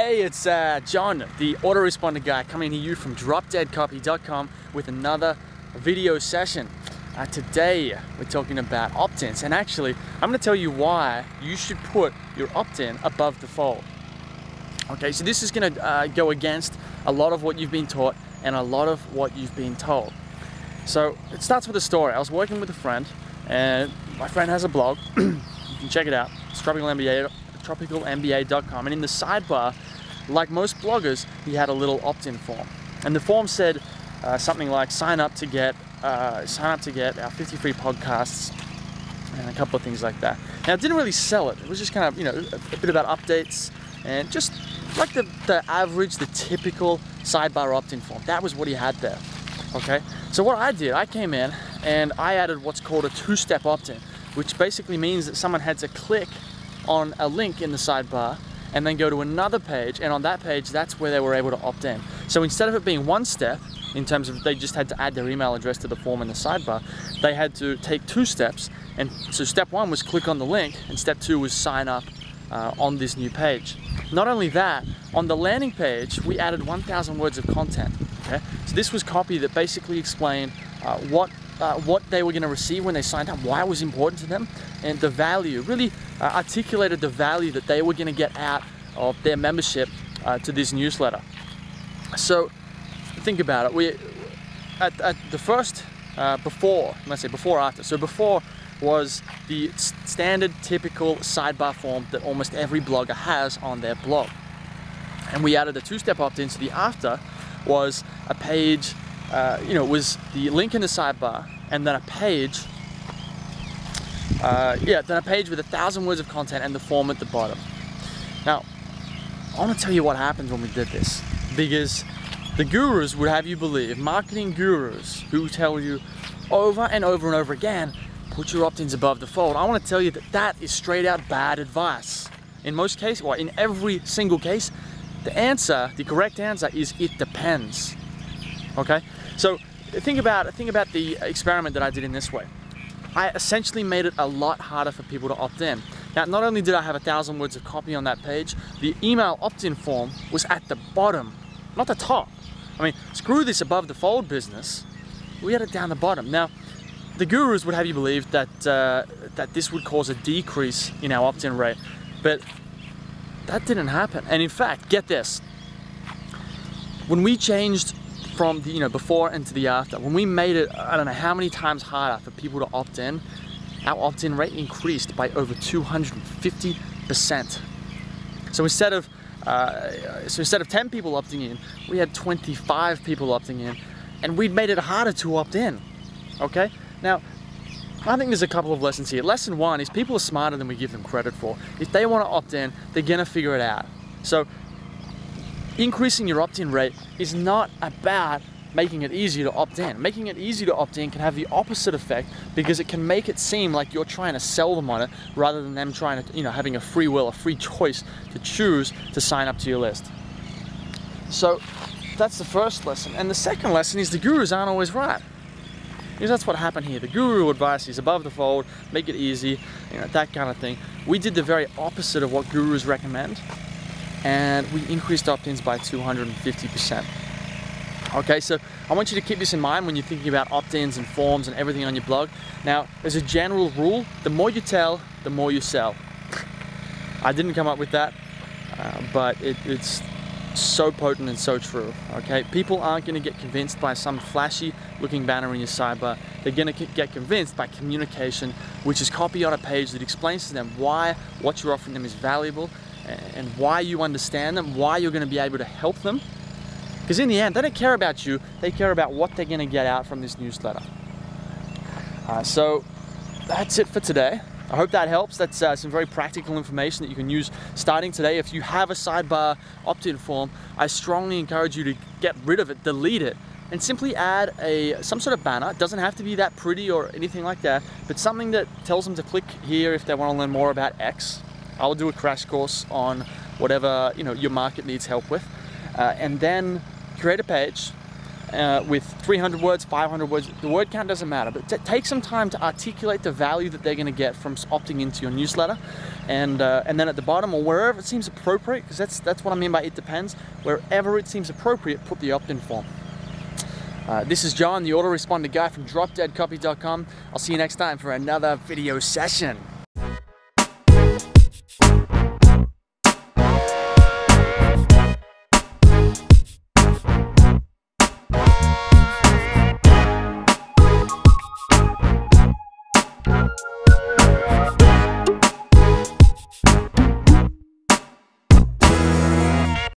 Hey, it's John, the Autoresponder Guy, coming to you from dropdeadcopy.com with another video session. Today, we're talking about opt-ins, and actually, I'm going to tell you why you should put your opt-in above the fold. Okay, so this is going to go against a lot of what you've been taught and a lot of what you've been told. So, it starts with a story. I was working with a friend, and my friend has a blog. You can check it out. It's tropicalmba.com, and in the sidebar, like most bloggers, he had a little opt-in form, and the form said something like sign up to get our 50 free podcasts and a couple of things like that. Now, it didn't really sell it. It was just kind of, a bit about updates and just like the average, the typical sidebar opt-in form. That was what he had there. Okay, so what I did, I came in and I added what's called a two-step opt-in, which basically means that someone had to click on a link in the sidebar and then go to another page, and on that page, that's where they were able to opt in. So instead of it being one step, in terms of they just had to add their email address to the form in the sidebar, they had to take 2 steps. And so step 1 was click on the link, and step 2 was sign up on this new page. Not only that, on the landing page, we added 1,000 words of content. Okay, so this was copy that basically explained what they were going to receive when they signed up, why it was important to them, and the value, really articulated the value that they were going to get out of their membership to this newsletter. So think about it. At the first, before, let's say before, after. So before was the standard typical sidebar form that almost every blogger has on their blog. And we added a 2-step opt-in. So the after was a page, was the link in the sidebar, and then a page, then a page with 1,000 words of content and the form at the bottom. Now, I want to tell you what happens when we did this, because the gurus would have you believe, marketing gurus who tell you over and over and over again, put your opt-ins above the fold. I want to tell you that that is straight out bad advice. In most cases, well, in every single case, the correct answer is it depends. Okay, so think about the experiment that I did in this way. I essentially made it a lot harder for people to opt in. Now, not only did I have 1,000 words of copy on that page, the email opt-in form was at the bottom, not the top. I mean, screw this above the fold business. We had it down the bottom. Now, the gurus would have you believe that that this would cause a decrease in our opt-in rate, but that didn't happen. And in fact, get this, when we changed from the before and to the after, when we made it, I don't know how many times harder for people to opt in, our opt-in rate increased by over 250%. So instead of 10 people opting in, we had 25 people opting in, and we'd made it harder to opt in. Okay, now I think there's a couple of lessons here. Lesson 1 is people are smarter than we give them credit for. If they want to opt in, they're gonna figure it out. So increasing your opt-in rate is not about making it easier to opt in. Making it easy to opt in can have the opposite effect, because it can make it seem like you're trying to sell them on it rather than them trying to, having a free will, a free choice to choose to sign up to your list. So that's the first lesson. And the second lesson is the gurus aren't always right. Because that's what happened here. The guru advice is above the fold, make it easy, that kind of thing. We did the very opposite of what gurus recommend, and we increased opt-ins by 250%. Okay, so I want you to keep this in mind when you're thinking about opt-ins and forms and everything on your blog. Now, as a general rule, the more you tell, the more you sell. I didn't come up with that, but it's so potent and so true. Okay, people aren't going to get convinced by some flashy looking banner in your sidebar. They're going to get convinced by communication, which is copy on a page that explains to them why what you're offering them is valuable, and why you understand them, why you're going to be able to help them. Because in the end, they don't care about you, they care about what they're going to get out from this newsletter. So that's it for today. I hope that helps. That's some very practical information that you can use starting today. If you have a sidebar opt-in form, I strongly encourage you to get rid of it, delete it, and simply add some sort of banner. It doesn't have to be that pretty or anything like that, but something that tells them to click here if they want to learn more about X. I'll do a crash course on whatever your market needs help with, and then create a page with 300 words, 500 words, the word count doesn't matter, but take some time to articulate the value that they're going to get from opting into your newsletter, and then at the bottom, or wherever it seems appropriate, because that's what I mean by it depends, wherever it seems appropriate, put the opt-in form. This is John, the Autoresponder Guy from dropdeadcopy.com. I'll see you next time for another video session.